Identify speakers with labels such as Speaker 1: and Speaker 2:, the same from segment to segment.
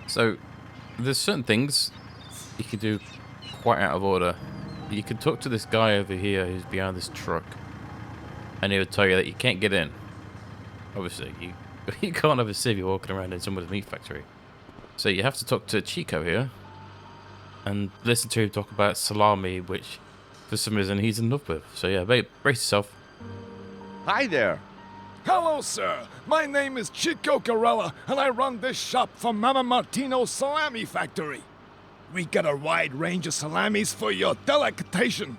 Speaker 1: So, there's certain things you can do quite out of order. You can talk to this guy over here who's behind this truck, and he'll tell you that you can't get in. Obviously, you can't have a civvy walking around in someone's meat factory. So you have to talk to Chico here, and listen to him talk about salami, which for some reason he's in love with. So yeah, brace yourself.
Speaker 2: Hi there.
Speaker 3: Hello, sir. My name is Chico Corella, and I run this shop for Mama Martino's Salami Factory. We got a wide range of salamis for your delectation.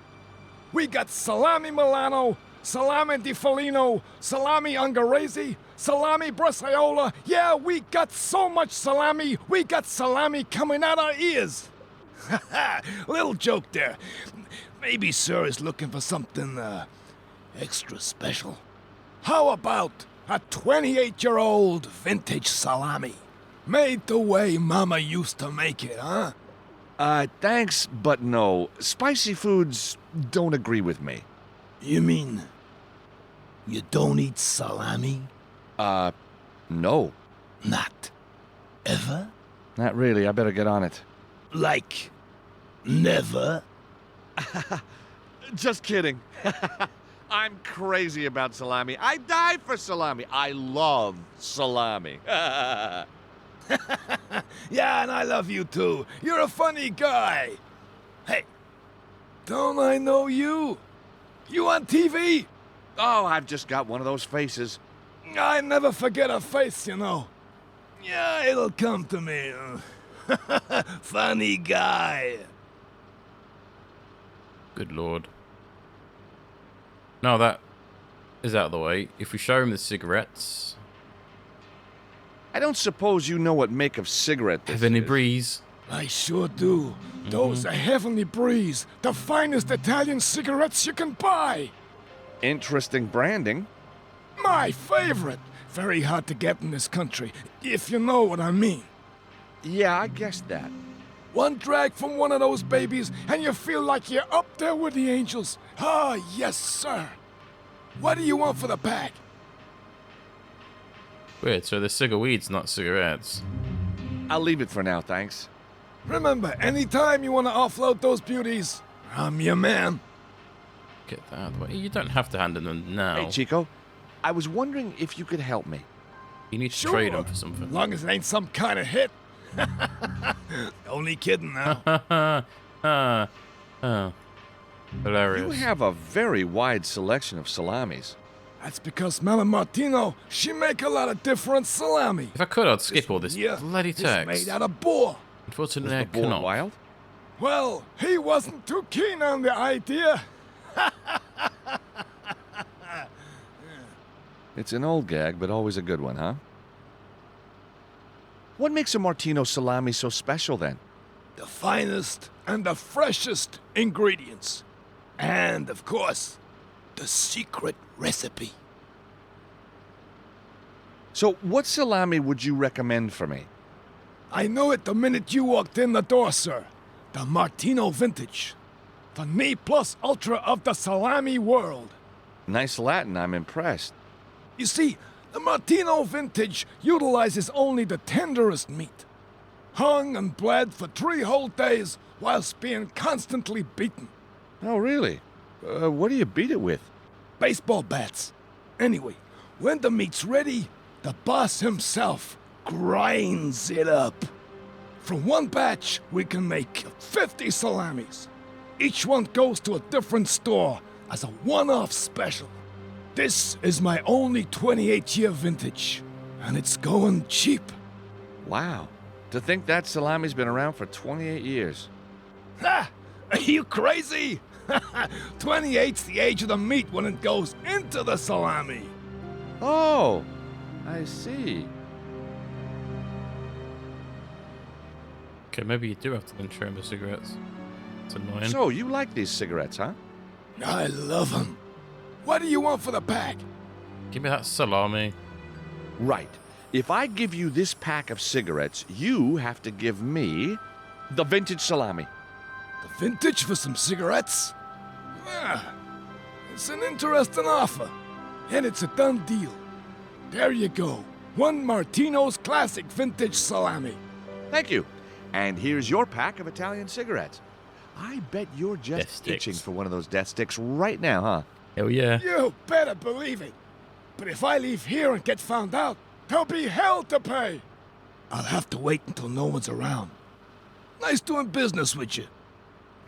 Speaker 3: We got salami Milano, salami di Felino, salami Ungherese, salami Bresaola. Yeah, we got so much salami, we got salami coming out our ears. Little joke there. Maybe sir is looking for something, extra special. How about a 28-year-old vintage salami? Made the way Mama used to make it, huh?
Speaker 2: Thanks, but no. Spicy foods don't agree with me.
Speaker 3: You mean you don't eat salami?
Speaker 2: No.
Speaker 3: Not ever?
Speaker 2: Not really. I better get on it.
Speaker 3: Like never?
Speaker 2: Just kidding. I'm crazy about salami. I die for salami. I love salami.
Speaker 3: Yeah, and I love you too. You're a funny guy. Hey, don't I know you? You on TV?
Speaker 2: Oh, I've just got one of those faces.
Speaker 3: I never forget a face, you know. Yeah, it'll come to me. Funny guy.
Speaker 1: Good lord. Now that is out of the way, if we show him the cigarettes...
Speaker 2: I don't suppose you know what make of cigarette this
Speaker 1: Heavenly
Speaker 2: is.
Speaker 1: Breeze.
Speaker 3: I sure do. Those are Heavenly Breeze, the finest Italian cigarettes you can buy.
Speaker 2: Interesting branding.
Speaker 3: My favorite. Very hard to get in this country, if you know what I mean.
Speaker 2: Yeah, I guessed that.
Speaker 3: One drag from one of those babies, and you feel like you're up there with the angels. Ah, yes, sir. What do you want for the pack?
Speaker 1: Weird, so they're cigar-weeds, not cigarettes.
Speaker 2: I'll leave it for now, thanks.
Speaker 3: Remember, anytime you want to offload those beauties, I'm your man.
Speaker 1: Get that out of the way. You don't have to hand them now.
Speaker 2: Hey, Chico. I was wondering if you could help me.
Speaker 1: You need to
Speaker 3: Sure.
Speaker 1: trade them for something.
Speaker 3: Long as it ain't some kind of hit. Only kidding now.
Speaker 1: Hilarious.
Speaker 2: You have a very wide selection of salamis.
Speaker 3: That's because Mama Martino, she make a lot of different salami.
Speaker 1: If I could, I'd skip all this
Speaker 3: Yeah,
Speaker 1: bloody
Speaker 3: it's
Speaker 1: text.
Speaker 3: made out of boar.
Speaker 1: Unfortunately, I
Speaker 2: Was the boar
Speaker 1: cannot.
Speaker 2: wild?
Speaker 3: Well, he wasn't too keen on the idea.
Speaker 2: It's an old gag, but always a good one, huh? What makes a Martino salami so special, then?
Speaker 3: The finest and the freshest ingredients. And, of course, the secret recipe.
Speaker 2: So, what salami would you recommend for me?
Speaker 3: I know it the minute you walked in the door, sir. The Martino Vintage. The ne plus ultra of the salami world.
Speaker 2: Nice Latin, I'm impressed.
Speaker 3: You see, the Martino Vintage utilizes only the tenderest meat. Hung and bled for 3 whole days whilst being constantly beaten.
Speaker 2: Oh, really? What do you beat it with?
Speaker 3: Baseball bats. Anyway, when the meat's ready, the boss himself grinds it up. From one batch, we can make 50 salamis. Each one goes to a different store as a one-off special. This is my only 28-year vintage, and it's going cheap.
Speaker 2: Wow. To think that salami's been around for 28 years.
Speaker 3: Ha! Are you crazy? 28's the age of the meat when it goes into the salami.
Speaker 2: Oh, I see.
Speaker 1: Okay, maybe you do have to then try the cigarettes. It's annoying.
Speaker 2: So, you like these cigarettes, huh?
Speaker 3: I love 'em. What do you want for the pack?
Speaker 1: Give me that salami.
Speaker 2: Right. If I give you this pack of cigarettes, you have to give me the vintage salami.
Speaker 3: The vintage for some cigarettes? Yeah, it's an interesting offer. And it's a done deal. There you go. One Martino's classic vintage salami.
Speaker 2: Thank you. And here's your pack of Italian cigarettes. I bet you're
Speaker 1: Death
Speaker 2: just
Speaker 1: sticks.
Speaker 2: itching for one of those death sticks right now, huh?
Speaker 1: Hell yeah.
Speaker 3: You better believe it. But if I leave here and get found out, there'll be hell to pay. I'll have to wait until no one's around. Nice doing business with you.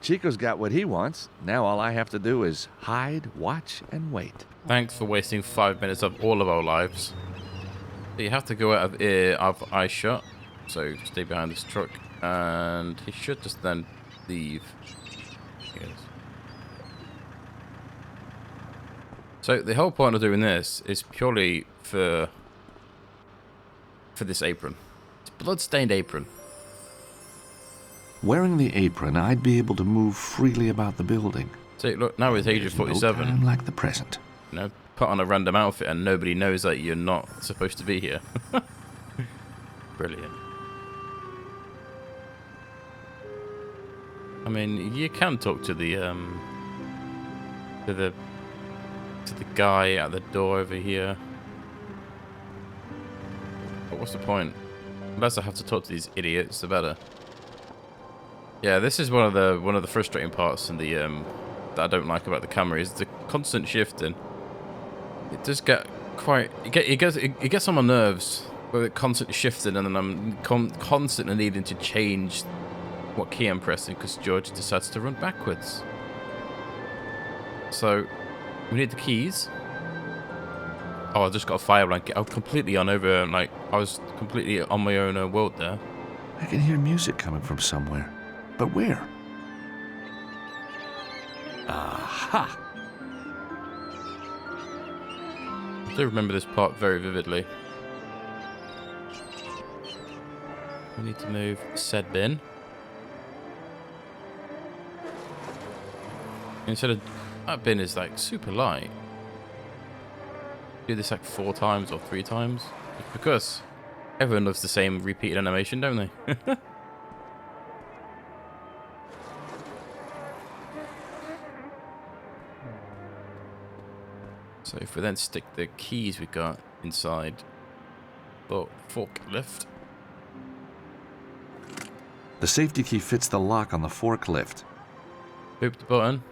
Speaker 2: Chico's got what he wants. Now all I have to do is hide, watch, and wait.
Speaker 1: Thanks for wasting 5 minutes of all of our lives. You have to go out of eye shot. So stay behind this truck. And he should just then leave. Yes. So the whole point of doing this is purely for this apron. It's a blood-stained apron.
Speaker 4: Wearing the apron, I'd be able to move freely about the building.
Speaker 1: So look, now it's age of
Speaker 4: There's no
Speaker 1: 47.
Speaker 4: time like the present.
Speaker 1: You know, put on a random outfit and nobody knows that you're not supposed to be here. Brilliant. I mean, you can talk to the guy at the door over here. But what's the point? Unless I have to talk to these idiots, the better. Yeah, this is one of the frustrating parts in the that I don't like about the camera is the constant shifting. It does get quite it gets on my nerves with it constantly shifting, and then I'm constantly needing to change what key I'm pressing because George decides to run backwards. So we need the keys. Oh, I just got a fire blanket. I was completely I was completely on my own world there.
Speaker 4: I can hear music coming from somewhere. But where? Aha!
Speaker 1: I do remember this part very vividly. We need to move said bin. Instead of that bin is like super light. Do this like 4 times or 3 times. It's because everyone loves the same repeated animation, don't they? So if we then stick the keys we got inside the forklift.
Speaker 4: The safety key fits the lock on the forklift.
Speaker 1: Boop the button.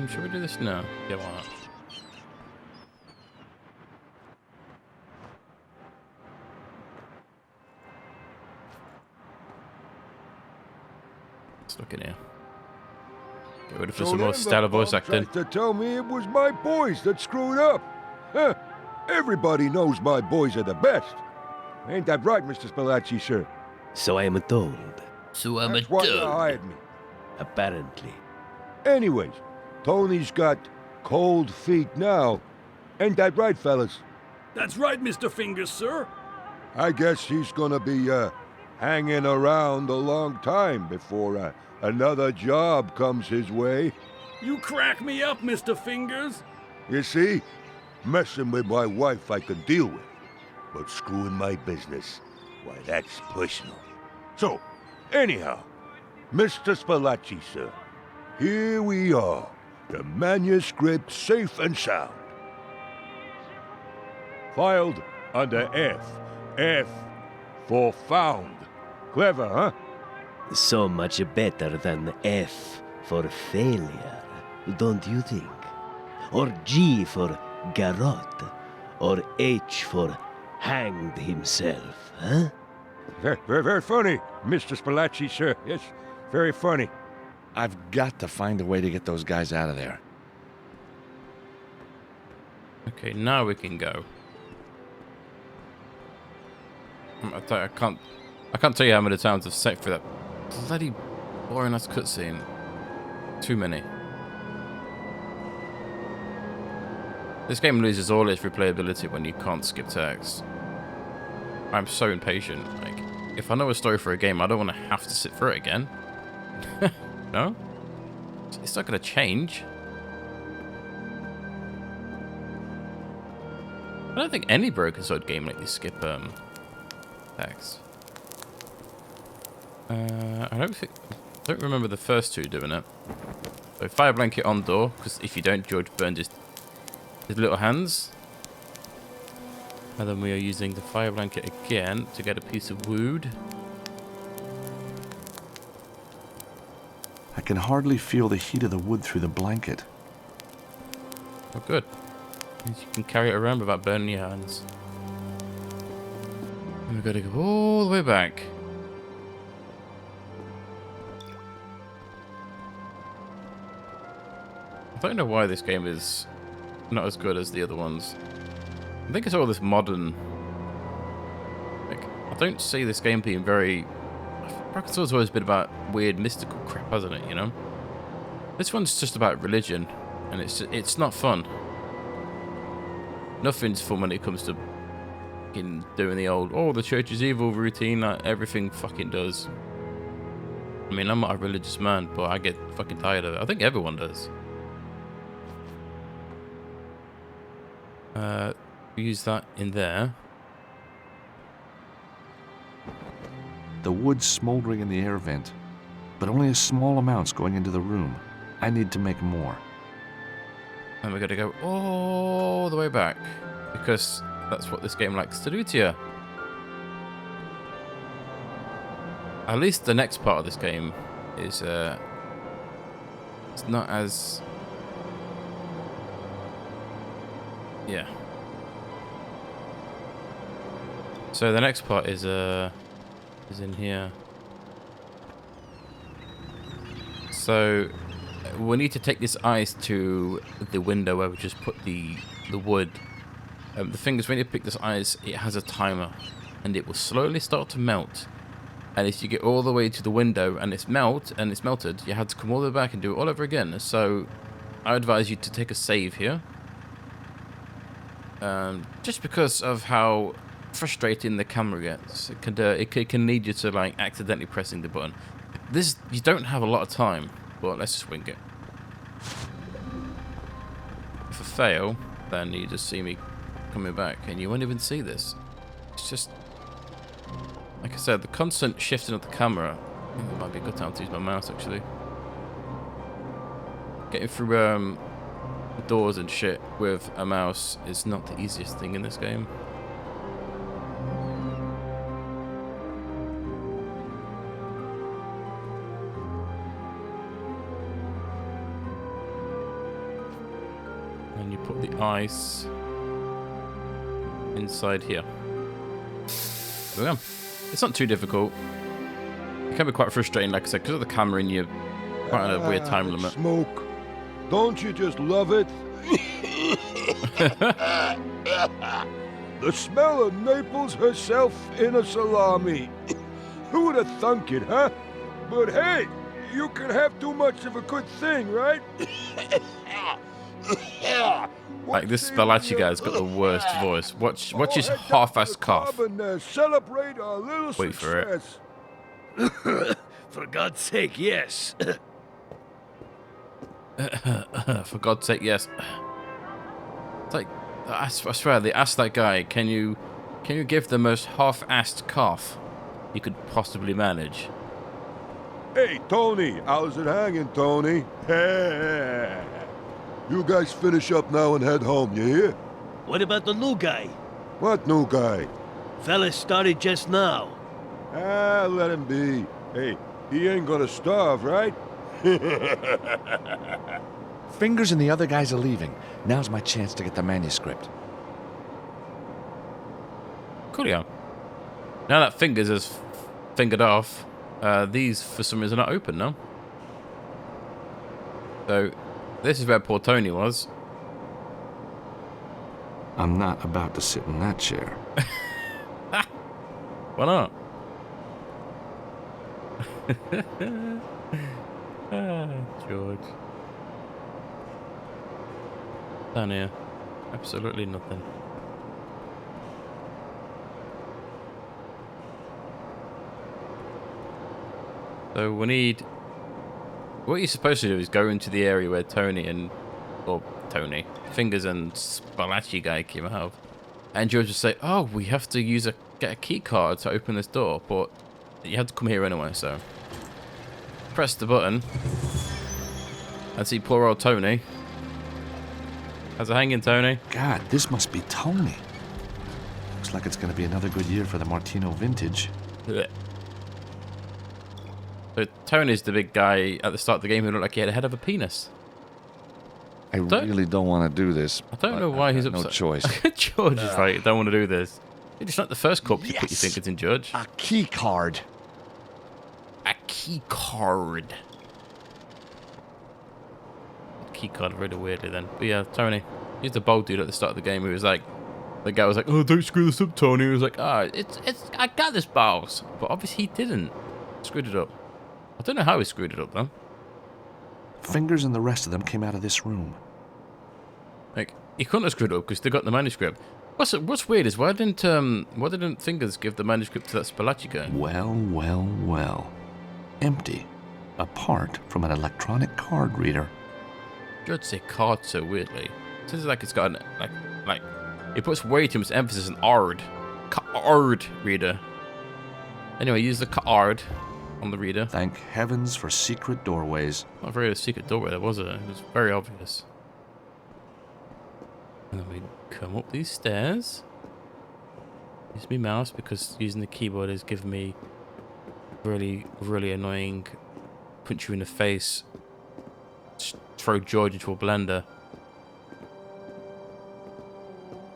Speaker 1: Should we do this now? Yeah, why not? Let's look in here. Get ready for some more stellar voice acting.
Speaker 5: To tell me it was my boys that screwed up. Huh. Everybody knows my boys are the best. Ain't that right, Mr. Spalacci, sir?
Speaker 6: So I am told.
Speaker 5: That's why you hired me.
Speaker 6: Apparently.
Speaker 5: Anyways, Tony's got cold feet now. Ain't that right, fellas?
Speaker 7: That's right, Mr. Fingers, sir.
Speaker 5: I guess he's gonna be, hanging around a long time before, another job comes his way.
Speaker 7: You crack me up, Mr. Fingers.
Speaker 5: You see? Messing with my wife I can deal with. But screwing my business, why, that's personal. So, anyhow, Mr. Spalacci, sir, here we are. The manuscript safe and sound. Filed under F. F for found. Clever, huh?
Speaker 6: So much better than F for failure, don't you think? Or G for garrote, or H for hanged himself, huh?
Speaker 5: Very funny, Mr. Spalacci, sir. Yes, very funny.
Speaker 2: I've got to find a way to get those guys out of there.
Speaker 1: Okay, now we can go. I can't tell you how many times I've sat for that bloody boring ass cutscene. Too many. This game loses all its replayability when you can't skip text. I'm so impatient. Like, if I know a story for a game, I don't want to have to sit through it again. No? It's not going to change. I don't think any Broken Sword game let you skip text. I don't remember the first two doing it. So fire blanket on door, because if you don't, George burns his his little hands. And then we are using the fire blanket again to get a piece of wood.
Speaker 4: I can hardly feel the heat of the wood through the blanket.
Speaker 1: Oh, good. Means you can carry it around without burning your hands. And we've got to go all the way back. I don't know why this game is not as good as the other ones. I think it's all this modern... Like, I don't see this game being very... Dark Souls has always been about weird mystical crap, hasn't it, you know? This one's just about religion, and it's not fun. Nothing's fun when it comes to fucking doing the old, oh, the church is evil routine that everything fucking does. I mean, I'm not a religious man, but I get fucking tired of it. I think everyone does. Use that in there.
Speaker 4: The wood's smoldering in the air vent, but only a small amount's going into the room. I need to make more.
Speaker 1: And we're going to go all the way back, because that's what this game likes to do to you. At least the next part of this game is it's not as... Yeah. So the next part is in here. So we need to take this ice to the window where we just put the wood. The thing is, when you pick this ice, it has a timer, and it will slowly start to melt. And if you get all the way to the window and it's melted, you have to come all the way back and do it all over again. So I advise you to take a save here. Just because of how frustrating the camera gets, it can lead you to like accidentally pressing the button. You don't have a lot of time, but let's just wing it. If I fail, then you just see me coming back, and you won't even see this. It's just, like I said, the constant shifting of the camera. I think it might be a good time to use my mouse actually. Getting through doors and shit with a mouse is not the easiest thing in this game. And you put the ice inside here. There we go. It's not too difficult. It can be quite frustrating, like I said, because of the camera and you're quite on a weird time limit.
Speaker 5: Smoke. Don't you just love it? The smell of Naples herself in a salami. Who would have thunk it, huh? But hey, you can have too much of a good thing, right?
Speaker 1: Like, this 𝘨𝘮𝘮 guy's got the worst voice. Watch his half-assed cough.
Speaker 5: Celebrate our little
Speaker 1: Wait for it.
Speaker 5: success.
Speaker 6: For God's sake, yes.
Speaker 1: For God's sake, yes. It's like, I swear, they asked that guy, can you give the most half-assed cough you could possibly manage?
Speaker 5: Hey, Toni, how's it hanging, Toni? You guys finish up now and head home, you hear?
Speaker 6: What about the new guy?
Speaker 5: What new guy?
Speaker 6: Fella started just now.
Speaker 5: Ah, let him be. Hey, he ain't gonna starve, right?
Speaker 2: Fingers and the other guys are leaving. Now's my chance to get the manuscript.
Speaker 1: Coolio. Now that Fingers has fingered off, these for some reason are not open now. So this is where poor Toni was.
Speaker 4: I'm not about to sit in that chair.
Speaker 1: Why not? George. Down here. Absolutely nothing. So we need... What you're supposed to do is go into the area where Fingers and 𝘨𝘮𝘮 guy came out of. And George would say, oh, we have to get a key card to open this door, but you have to come here anyway, so... Press the button and see poor old Toni How's it hanging, Tony?
Speaker 4: God, this must be Toni. Looks like it's going to be another good year for the Martino vintage.
Speaker 1: Blech. So Tony's the big guy at the start of the game who looked like he had a head of a penis.
Speaker 4: I really don't want to do this.
Speaker 1: I don't know why he's upset.
Speaker 4: No choice.
Speaker 1: George is right. Don't want to do this. It's not the first corpse you put your fingers in, George.
Speaker 2: A key card.
Speaker 1: A key card. Key card really weirdly then. But yeah, Tony. He's the bold dude at the start of the game who was like, the guy was like, oh, don't screw this up, Tony. He was like, I got this, boss. But obviously he didn't. Screwed it up. I don't know how he screwed it up though.
Speaker 4: Fingers and the rest of them came out of this room.
Speaker 1: Like, he couldn't have screwed it up because they got the manuscript. What's weird is why didn't Fingers give the manuscript to that 𝘨𝘨𝘮𝘮 guy?
Speaker 4: Well. Empty. Apart from an electronic card reader.
Speaker 1: You'd say card so weirdly. It sounds like it's got an, like it puts way too much emphasis on card reader. Anyway, use the card on the reader.
Speaker 4: Thank heavens for secret doorways.
Speaker 1: Not very a secret doorway there, was it? It was very obvious. And then we come up these stairs. Use my mouse because using the keyboard is giving me really, really annoying punch you in the face. Throw George into a blender.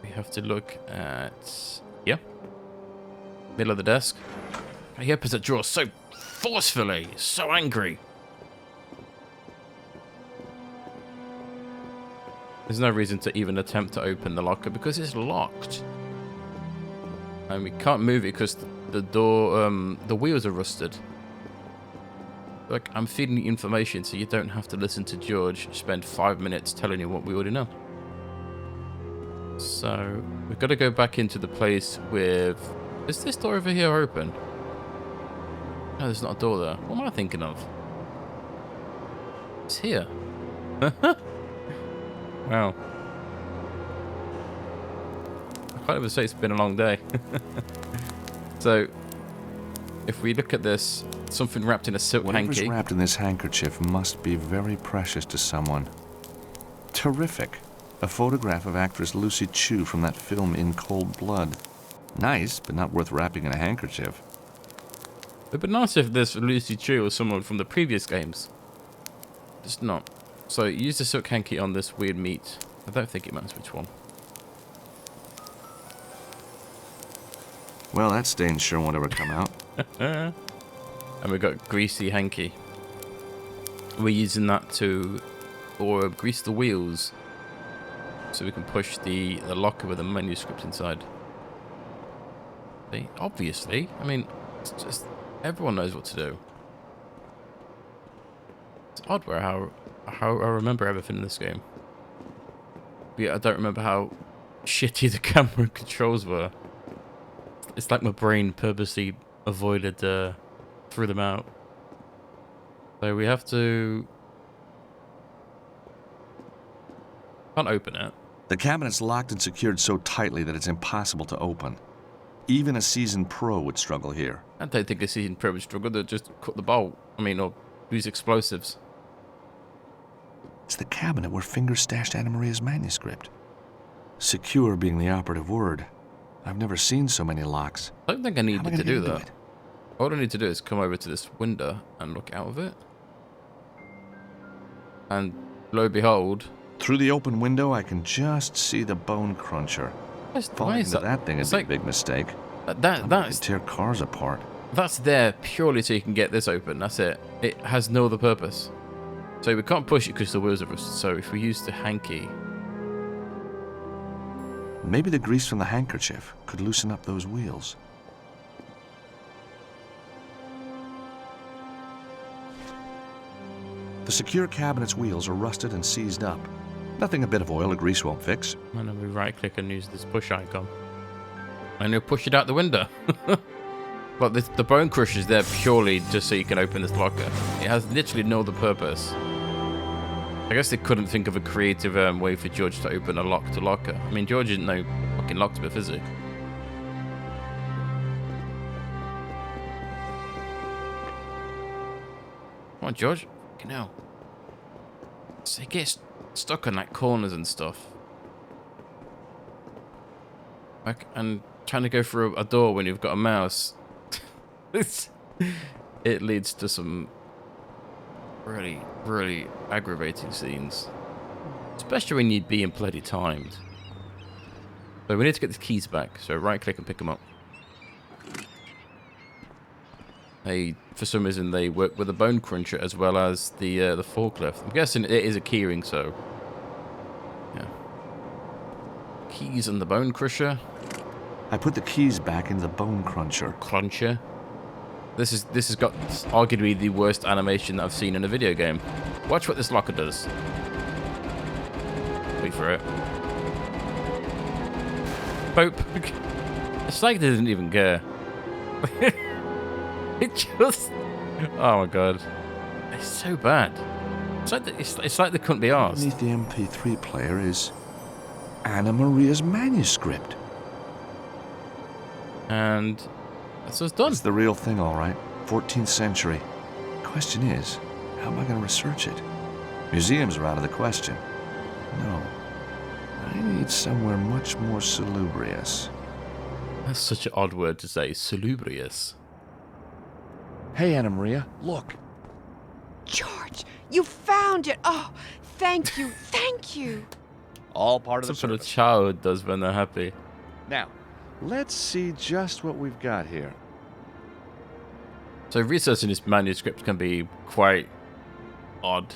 Speaker 1: We have to look at middle of the desk. He opens that drawer so forcefully, so angry. There's no reason to even attempt to open the locker because it's locked. And we can't move it because the door, the wheels are rusted. Like, I'm feeding you information so you don't have to listen to George spend 5 minutes telling you what we already know. So, we've got to go back into the place with... Is this door over here open? No, there's not a door there. What am I thinking of? It's here. Wow. I can't even say it's been a long day. So, if we look at this, something wrapped in a silk
Speaker 4: Whatever's
Speaker 1: hanky.
Speaker 4: wrapped in this handkerchief must be very precious to someone. Terrific. A photograph of actress Lucy Chu from that film In Cold Blood. Nice, but not worth wrapping in a handkerchief.
Speaker 1: It'd be nice if this Lucy Chu was someone from the previous games. Just not. So use the silk hanky on this weird meat. I don't think it matters which one.
Speaker 4: Well, that stain sure won't ever come out.
Speaker 1: And we've got greasy hanky. We're using that to grease the wheels so we can push the locker with the manuscript inside. See? Obviously. I mean, it's just everyone knows what to do. It's odd where how I remember everything in this game. But yeah, I don't remember how shitty the camera controls were. It's like my brain purposely avoided threw them out. So we have to... Can't open it.
Speaker 4: The cabinet's locked and secured so tightly that it's impossible to open. Even a seasoned pro would struggle here.
Speaker 1: I don't think a seasoned pro would struggle. They'd just cut the bolt. I mean, or use explosives.
Speaker 4: It's the cabinet where Fingers stashed Anna Maria's manuscript. Secure being the operative word. I've never seen so many locks.
Speaker 1: I don't think I needed to do that.
Speaker 4: It?
Speaker 1: All I need to do is come over to this window and look out of it. And lo and behold...
Speaker 4: Through the open window, I can just see the bone cruncher. Falling into that thing is a big mistake.
Speaker 1: That's
Speaker 4: tear cars apart.
Speaker 1: That's there purely so you can get this open. That's it. It has no other purpose. So we can't push it because the wheels are rusted. So if we use the hanky...
Speaker 4: Maybe the grease from the handkerchief could loosen up those wheels. The secure cabinet's wheels are rusted and seized up. Nothing a bit of oil or grease won't fix.
Speaker 1: And then we right click and use this push icon. And you'll push it out the window. But the bone crusher is there purely just so you can open this locker. It has literally no other purpose. I guess they couldn't think of a creative way for George to open a locked locker. I mean, George didn't know fucking locksmith, is he? Come on, George. Fucking hell. So he gets stuck on like corners and stuff. Like, and trying to go through a door when you've got a mouse, it leads to some really, really aggravating scenes. Especially when you're being bloody timed. So we need to get the keys back. So right click and pick them up. For some reason, they work with the bone cruncher as well as the forklift. I'm guessing it is a keyring, so yeah. Keys and the bone crusher.
Speaker 4: I put the keys back in the bone cruncher.
Speaker 1: Cruncher. This has got arguably the worst animation that I've seen in a video game. Watch what this locker does. Wait for it. Pope. It's like they didn't even care. It just... Oh my god. It's so bad. It's like they couldn't be arsed.
Speaker 4: Beneath the MP3 player is Anna Maria's manuscript.
Speaker 1: And that's what's done.
Speaker 4: It's the real thing, all right. 14th century. Question is, how am I going to research it? Museums are out of the question. No. I need somewhere much more salubrious.
Speaker 1: That's such an odd word to say. Salubrious.
Speaker 2: Hey, Anna Maria, look.
Speaker 8: George, you found it. Oh, thank you, thank you.
Speaker 2: All part of the
Speaker 1: Something a
Speaker 2: service.
Speaker 1: child does when they're happy.
Speaker 2: Now, let's see just what we've got here.
Speaker 1: So researching this manuscript can be quite odd.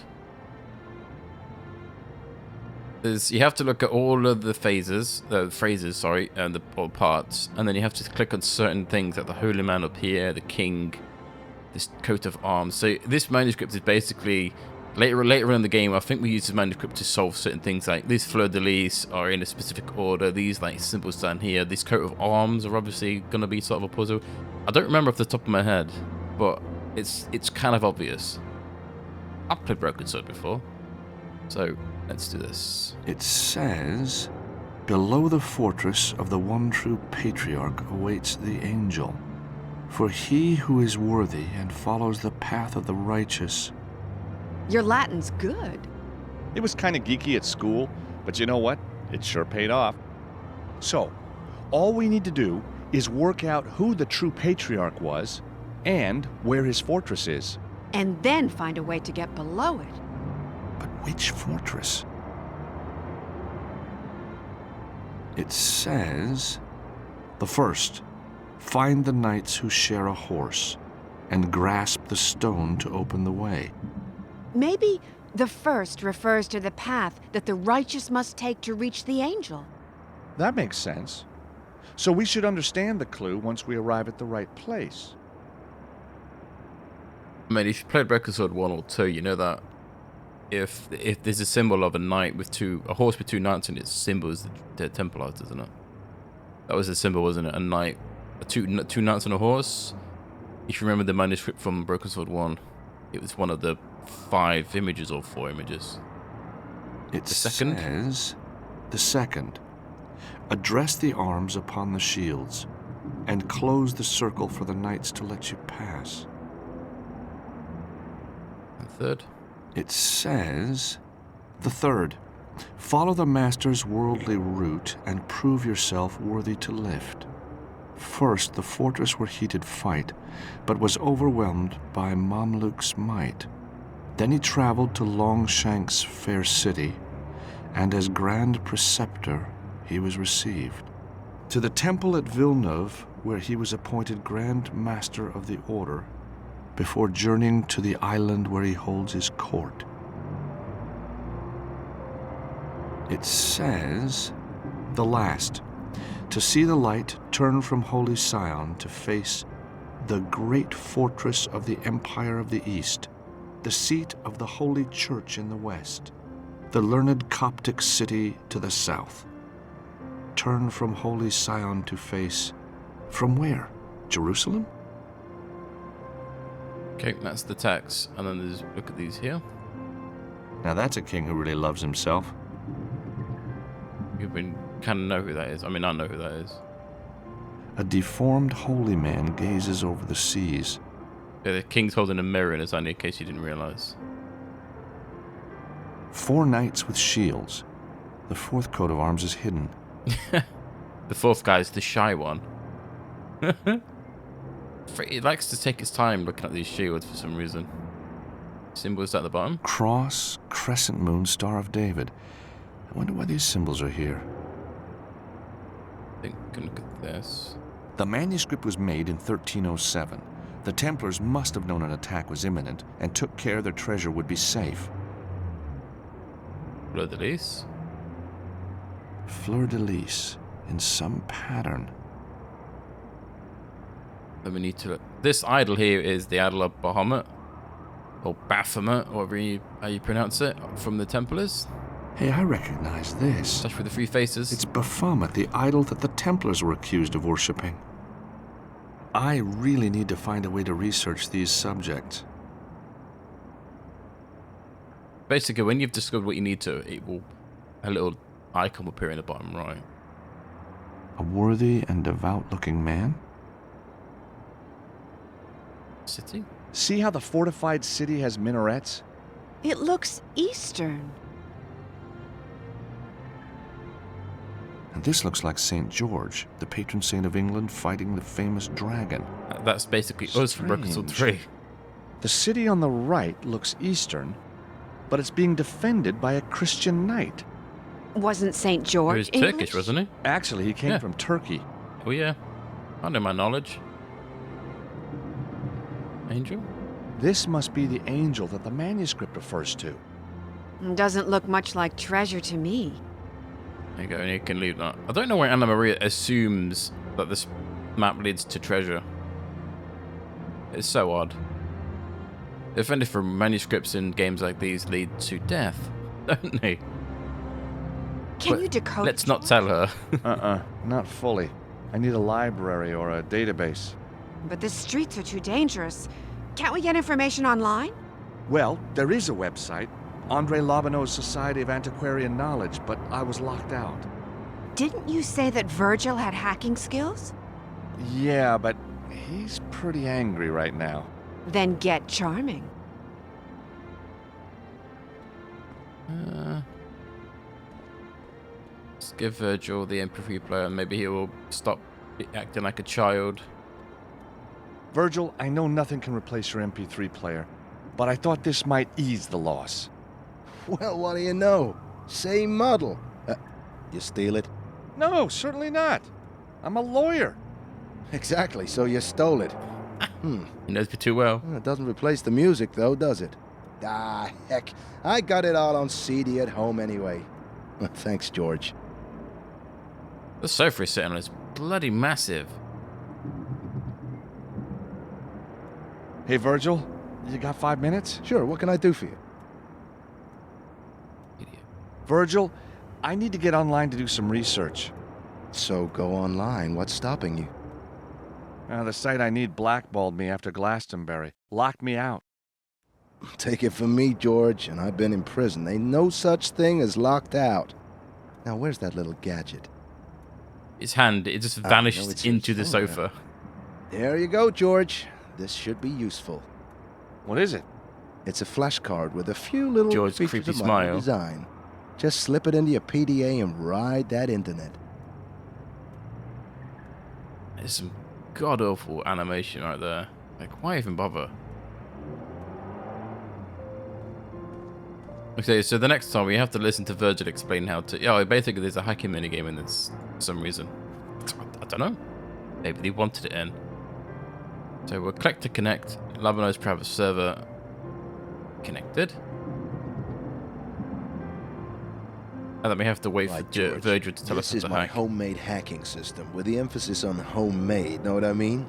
Speaker 1: You have to look at all of the phrases, and the all parts, and then you have to click on certain things like the holy man up here, the king, this coat of arms. So this manuscript is basically later on in the game. I think we use this manuscript to solve certain things like these 𝘨𝘫𝘬𝘪 are in a specific order. These like symbols down here. This coat of arms are obviously going to be sort of a puzzle. I don't remember off the top of my head, but it's kind of obvious. I've played Broken Sword before, so let's do this.
Speaker 4: It says, below the fortress of the one true patriarch awaits the angel. For he who is worthy and follows the path of the righteous.
Speaker 8: Your Latin's good.
Speaker 2: It was kind of geeky at school, but you know what? It sure paid off. So, all we need to do is work out who the true patriarch was and where his fortress is.
Speaker 8: And then find a way to get below it.
Speaker 4: But which fortress? It says, the first, find the knights who share a horse and grasp the stone to open the way.
Speaker 8: Maybe the first refers to the path that the righteous must take to reach the angel.
Speaker 2: That makes sense. So we should understand the clue once we arrive at the right place.
Speaker 1: I mean, if you played Broken Sword 1 or 2, you know that if there's a symbol of a knight with a horse with two knights in its symbol is the Templars, isn't it? That was the symbol, wasn't it? A knight, two knights on a horse. If you remember the manuscript from Broken Sword 1, it was one of the 5 images or 4 images.
Speaker 4: It
Speaker 1: The second?
Speaker 4: says, the second, address the arms upon the shields and close the circle for the knights to let you pass.
Speaker 1: And third.
Speaker 4: It says, the third, follow the master's worldly route and prove yourself worthy to lift. First, the fortress where he did fight, but was overwhelmed by Mamluk's might. Then he traveled to Longshank's fair city, and as grand preceptor he was received. To the temple at Villeneuve, where he was appointed Grand Master of the Order, before journeying to the island where he holds his court. It says, the last, to see the light turn from holy Sion to face the great fortress of the Empire of the East, the seat of the Holy Church in the west, the learned Coptic city to the south. Turn from holy Sion to face, from where? Jerusalem?
Speaker 1: Okay, that's the text. And then there's, look at these here.
Speaker 4: Now that's a king who really loves himself.
Speaker 1: You kind of know who that is. I mean, I know who that is.
Speaker 4: A deformed holy man gazes over the seas.
Speaker 1: Yeah, the king's holding a mirror in his hand in case you didn't realize.
Speaker 4: 4 knights with shields. The 4th coat of arms is hidden.
Speaker 1: The fourth guy is the shy one. It likes to take its time looking at these shields for some reason. Symbols at the bottom.
Speaker 4: Cross, crescent moon, Star of David. I wonder why these symbols are here.
Speaker 1: I think we can look at this.
Speaker 4: The manuscript was made in 1307. The Templars must have known an attack was imminent and took care their treasure would be safe.
Speaker 1: Fleur de lis.
Speaker 4: Fleur de lis in some pattern.
Speaker 1: Then we need to look. This idol here is the idol of Bahamut, or Baphomet, however how you pronounce it, from the Templars.
Speaker 4: Hey, I recognize this.
Speaker 1: Especially with the three faces.
Speaker 4: It's Baphomet, the idol that the Templars were accused of worshipping. I really need to find a way to research these subjects.
Speaker 1: Basically, when you've discovered what you need to, a little icon will appear in the bottom right.
Speaker 4: A worthy and devout-looking man?
Speaker 1: City?
Speaker 2: See how the fortified city has minarets?
Speaker 8: It looks Eastern.
Speaker 4: And this looks like St. George, the patron saint of England, fighting the famous dragon.
Speaker 1: That's basically us from episode 3.
Speaker 2: The city on the right looks Eastern, but it's being defended by a Christian knight.
Speaker 8: Wasn't St.
Speaker 1: He
Speaker 8: George
Speaker 1: was
Speaker 8: English?
Speaker 1: Turkish, wasn't he?
Speaker 2: Actually, he came
Speaker 1: Yeah.
Speaker 2: from Turkey.
Speaker 1: Oh yeah. I know my knowledge. Angel?
Speaker 2: This must be the angel that the manuscript refers to.
Speaker 8: Doesn't look much like treasure to me.
Speaker 1: There you go, and you can leave that. I don't know why Anna Maria assumes that this map leads to treasure. It's so odd. If anything, manuscripts in games like these lead to death, don't they?
Speaker 8: Can
Speaker 1: But
Speaker 8: you decode
Speaker 1: let's
Speaker 8: it?
Speaker 1: not tell her.
Speaker 2: Not fully. I need a library or a database.
Speaker 8: But the streets are too dangerous. Can't we get information online?
Speaker 2: Well, there is a website, André Lobineau's Society of Antiquarian Knowledge, but I was locked out.
Speaker 8: Didn't you say that Virgil had hacking skills?
Speaker 2: Yeah, but he's pretty angry right now.
Speaker 8: Then get charming.
Speaker 1: Let's give Virgil the MP3 player and maybe he will stop acting like a child.
Speaker 2: Virgil, I know nothing can replace your MP3 player, but I thought this might ease the loss.
Speaker 9: Well, what do you know? Same model. You steal it?
Speaker 2: No, certainly not. I'm a lawyer.
Speaker 9: Exactly, so you stole it.
Speaker 1: He knows me too well.
Speaker 9: It doesn't replace the music, though, does it? Ah, heck. I got it all on CD at home anyway. Thanks, George.
Speaker 1: The sofa he's sitting on is bloody massive.
Speaker 2: Hey, Virgil, you got 5 minutes?
Speaker 9: Sure, what can I do for you?
Speaker 1: Idiot.
Speaker 2: Virgil, I need to get online to do some research.
Speaker 9: So go online. What's stopping you?
Speaker 2: The site I need blackballed me after Glastonbury. Locked me out.
Speaker 9: Take it from me, George, and I've been in prison. Ain't no such thing as locked out. Now, where's that little gadget?
Speaker 1: His hand, it just
Speaker 9: no,
Speaker 1: vanishes
Speaker 9: it's
Speaker 1: into the
Speaker 9: his phone,
Speaker 1: sofa.
Speaker 9: There you go, George. This should be useful.
Speaker 2: What is it?
Speaker 9: It's a flash card with a few little
Speaker 1: George's
Speaker 9: features
Speaker 1: creepy
Speaker 9: of my
Speaker 1: smile.
Speaker 9: design. Just slip it into your PDA and ride that internet.
Speaker 1: There's some god-awful animation right there. Like, why even bother? Okay, so the next time we have to listen to Virgil explain how to... Oh, basically there's a hacking minigame in this for some reason. I don't know. Maybe they wanted it in. So we'll click to connect. Lobineau's private server connected. And then we have to wait
Speaker 9: Right,
Speaker 1: for
Speaker 9: George,
Speaker 1: Virgil to tell us
Speaker 9: this
Speaker 1: how
Speaker 9: is
Speaker 1: to
Speaker 9: my
Speaker 1: hack.
Speaker 9: homemade hacking system with the emphasis on homemade, know what I mean?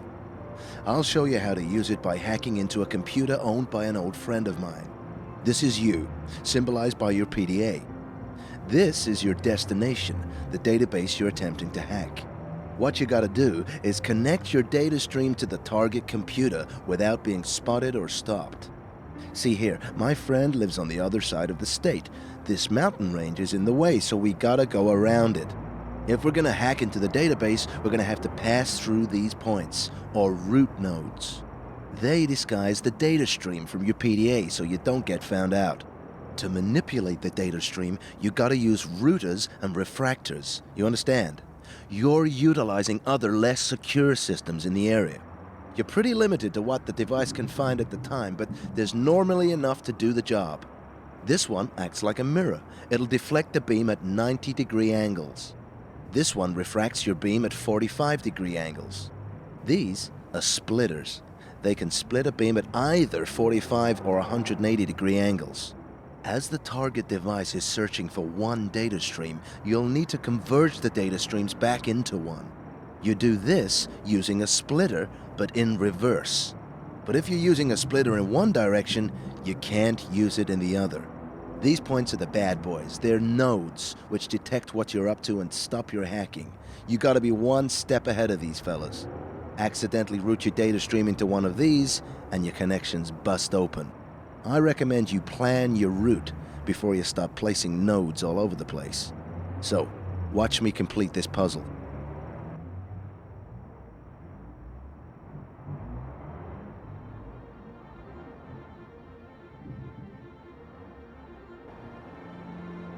Speaker 9: I'll show you how to use it by hacking into a computer owned by an old friend of mine. This is you, symbolized by your PDA. This is your destination, the database you're attempting to hack. What you gotta do is connect your data stream to the target computer without being spotted or stopped. See here, my friend lives on the other side of the state. This mountain range is in the way, so we gotta go around it. If we're gonna hack into the database, we're gonna have to pass through these points, or root nodes. They disguise the data stream from your PDA so you don't get found out. To manipulate the data stream, you gotta use routers and refractors. You understand? You're utilizing other less secure systems in the area. You're pretty limited to what the device can find at the time, but there's normally enough to do the job. This one acts like a mirror. It'll deflect the beam at 90-degree angles. This one refracts your beam at 45-degree angles. These are splitters. They can split a beam at either 45 or 180-degree angles. As the target device is searching for one data stream, you'll need to converge the data streams back into one. You do this using a splitter, but in reverse. But if you're using a splitter in one direction, you can't use it in the other. These points are the bad boys. They're nodes, which detect what you're up to and stop your hacking. You gotta be one step ahead of these fellas. Accidentally route your data stream into one of these, and your connections bust open. I recommend you plan your route before you start placing nodes all over the place. So, watch me complete this puzzle.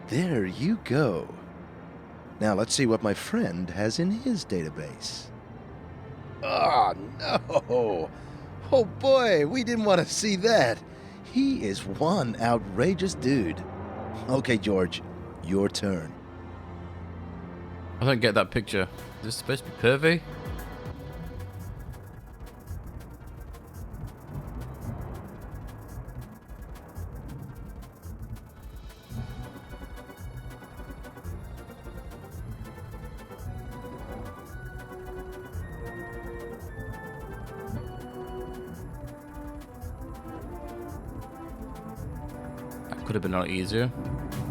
Speaker 9: There you go. Now let's see what my friend has in his database. Oh, no! Oh boy, we didn't want to see that. He is one outrageous dude. Okay, George, your turn.
Speaker 1: I don't get that picture. Is this supposed to be pervy? Could have been a lot easier.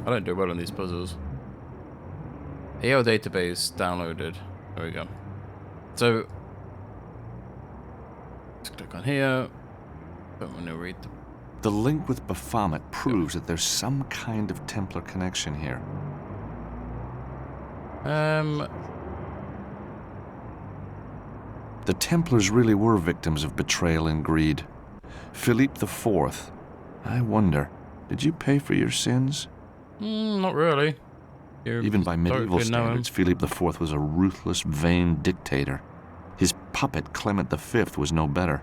Speaker 1: I don't do well on these puzzles. AO database downloaded. There we go. So let's click on here. Don't want to read
Speaker 4: The link with Baphomet proves that there's some kind of Templar connection here. The Templars really were victims of betrayal and greed. Philippe IV. I wonder, did you pay for your sins?
Speaker 1: Not really.
Speaker 4: Even by medieval standards, Philippe IV was a ruthless, vain dictator. His puppet, Clement V, was no better.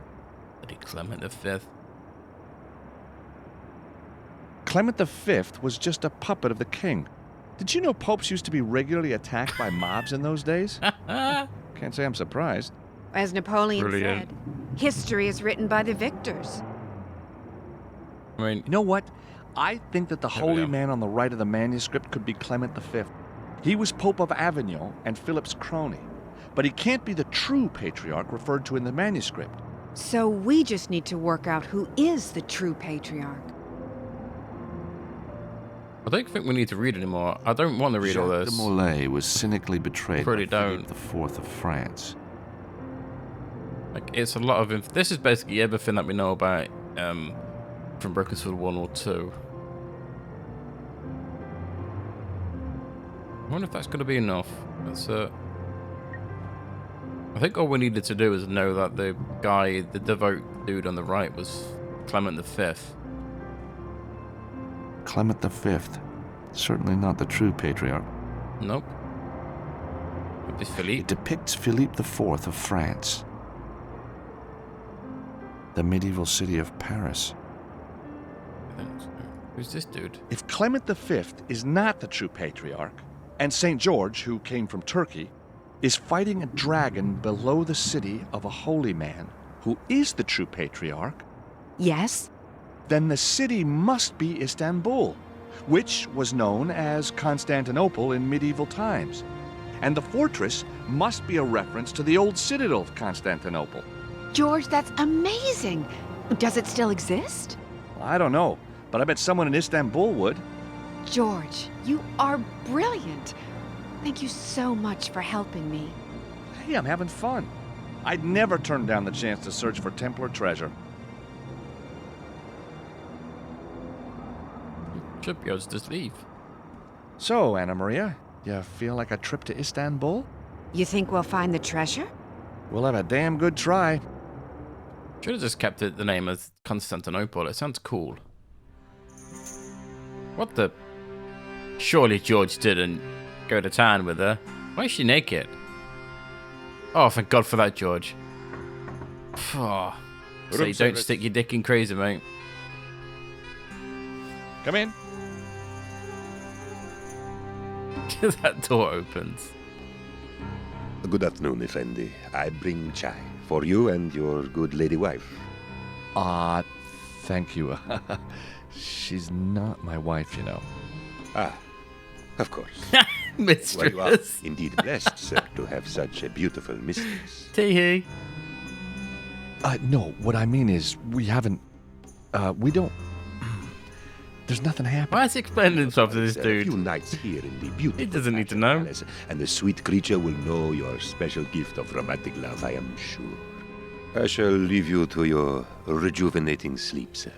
Speaker 1: Clement V.
Speaker 2: Clement V was just a puppet of the king. Did you know popes used to be regularly attacked by mobs in those days? Can't say I'm surprised.
Speaker 8: As Napoleon
Speaker 1: Brilliant.
Speaker 8: said, history is written by the victors.
Speaker 1: I mean,
Speaker 2: You know what? I think that the
Speaker 1: There we
Speaker 2: holy
Speaker 1: go.
Speaker 2: man on the right of the manuscript could be Clement V. He was Pope of Avignon and Philip's crony. But he can't be the true patriarch referred to in the manuscript.
Speaker 8: So we just need to work out who is the true patriarch.
Speaker 1: I don't think we need to read anymore. I don't want to read all
Speaker 4: Jacques
Speaker 1: this.
Speaker 4: de Molay was cynically betrayed by
Speaker 1: Really
Speaker 4: Philippe
Speaker 1: don't.
Speaker 4: IV of France.
Speaker 1: Like, it's a lot of this is basically everything that we know about from Broken Sword 1 or 2. I wonder if that's going to be enough. That's I think all we needed to do is know that the guy, the devout dude on the right, was Clement V.
Speaker 4: Clement V. Certainly not the true patriarch.
Speaker 1: Nope. It's
Speaker 4: It
Speaker 1: Philippe.
Speaker 4: depicts Philippe IV of France. The medieval city of Paris.
Speaker 1: Who's this dude?
Speaker 2: If Clement V is not the true patriarch, and St. George, who came from Turkey, is fighting a dragon below the city of a holy man, who is the true patriarch,
Speaker 8: Yes?
Speaker 2: then the city must be Istanbul, which was known as Constantinople in medieval times. And the fortress must be a reference to the old citadel of Constantinople.
Speaker 8: George, that's amazing! Does it still exist?
Speaker 2: I don't know, but I bet someone in Istanbul would.
Speaker 8: George, you are brilliant. Thank you so much for helping me.
Speaker 2: Hey, I'm having fun. I'd never turn down the chance to search for Templar treasure.
Speaker 1: Should be able to just leave.
Speaker 2: So, Anna Maria, you feel like a trip to Istanbul?
Speaker 8: You think we'll find the treasure?
Speaker 2: We'll have a damn good try.
Speaker 1: Should have just kept it the name as Constantinople. It sounds cool. What the? Surely George didn't go to town with her. Why is she naked? Oh, thank God for that, George. Oh. So
Speaker 2: Room
Speaker 1: you don't
Speaker 2: service.
Speaker 1: stick your dick in crazy, mate.
Speaker 2: Come in.
Speaker 1: That door opens.
Speaker 5: Good afternoon, Effendi. I bring chai for you and your good lady wife.
Speaker 4: Thank you. She's not my wife, you know.
Speaker 5: Ah, of course.
Speaker 1: Mistress.
Speaker 5: Well, you are indeed blessed, sir, to have such a beautiful mistress.
Speaker 1: Tee-hee.
Speaker 4: No, what I mean is we haven't, we don't, there's nothing happening.
Speaker 1: Why is he explaining himself to this
Speaker 5: A
Speaker 1: dude?
Speaker 5: few nights here in the beautiful
Speaker 1: He doesn't need to
Speaker 5: Mansion
Speaker 1: know.
Speaker 5: Palace, and the sweet creature will know your special gift of romantic love, I am sure. I shall leave you to your rejuvenating sleep, sir.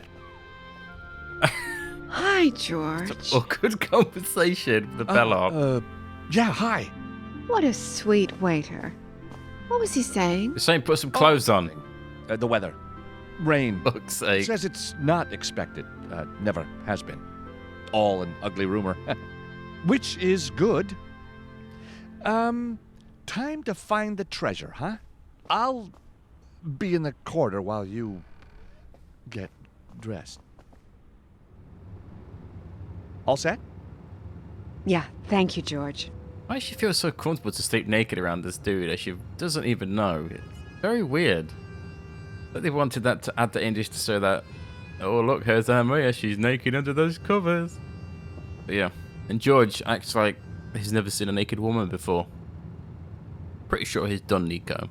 Speaker 8: Hi, George.
Speaker 1: Awkward conversation with the bell off.
Speaker 4: Yeah, hi.
Speaker 8: What a sweet waiter. What was he saying?
Speaker 1: You're saying put some clothes on.
Speaker 4: The weather. Rain.
Speaker 1: Fuck's sake.
Speaker 4: Says it's not expected. Never has been. All an ugly rumor. Which is good. Time to find the treasure, huh? I'll be in the corridor while you get dressed. All set?
Speaker 8: Yeah, thank you, George.
Speaker 1: Why does she feel so comfortable to sleep naked around this dude that she doesn't even know? It's very weird. But they wanted that to add the English to show that, oh look, here's 𝘱𝘦𝘴𝘱𝑦, she's naked under those covers. But yeah, and George acts like he's never seen a naked woman before. Pretty sure he's done Nico.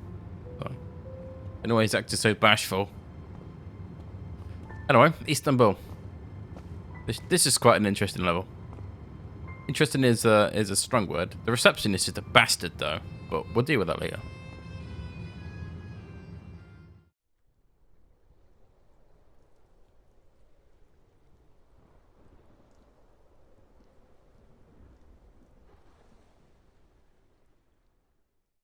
Speaker 1: So, anyway, he's acting so bashful. Anyway, Istanbul. This is quite an interesting level. Interesting is a strong word. The receptionist is a bastard though, but we'll deal with that later.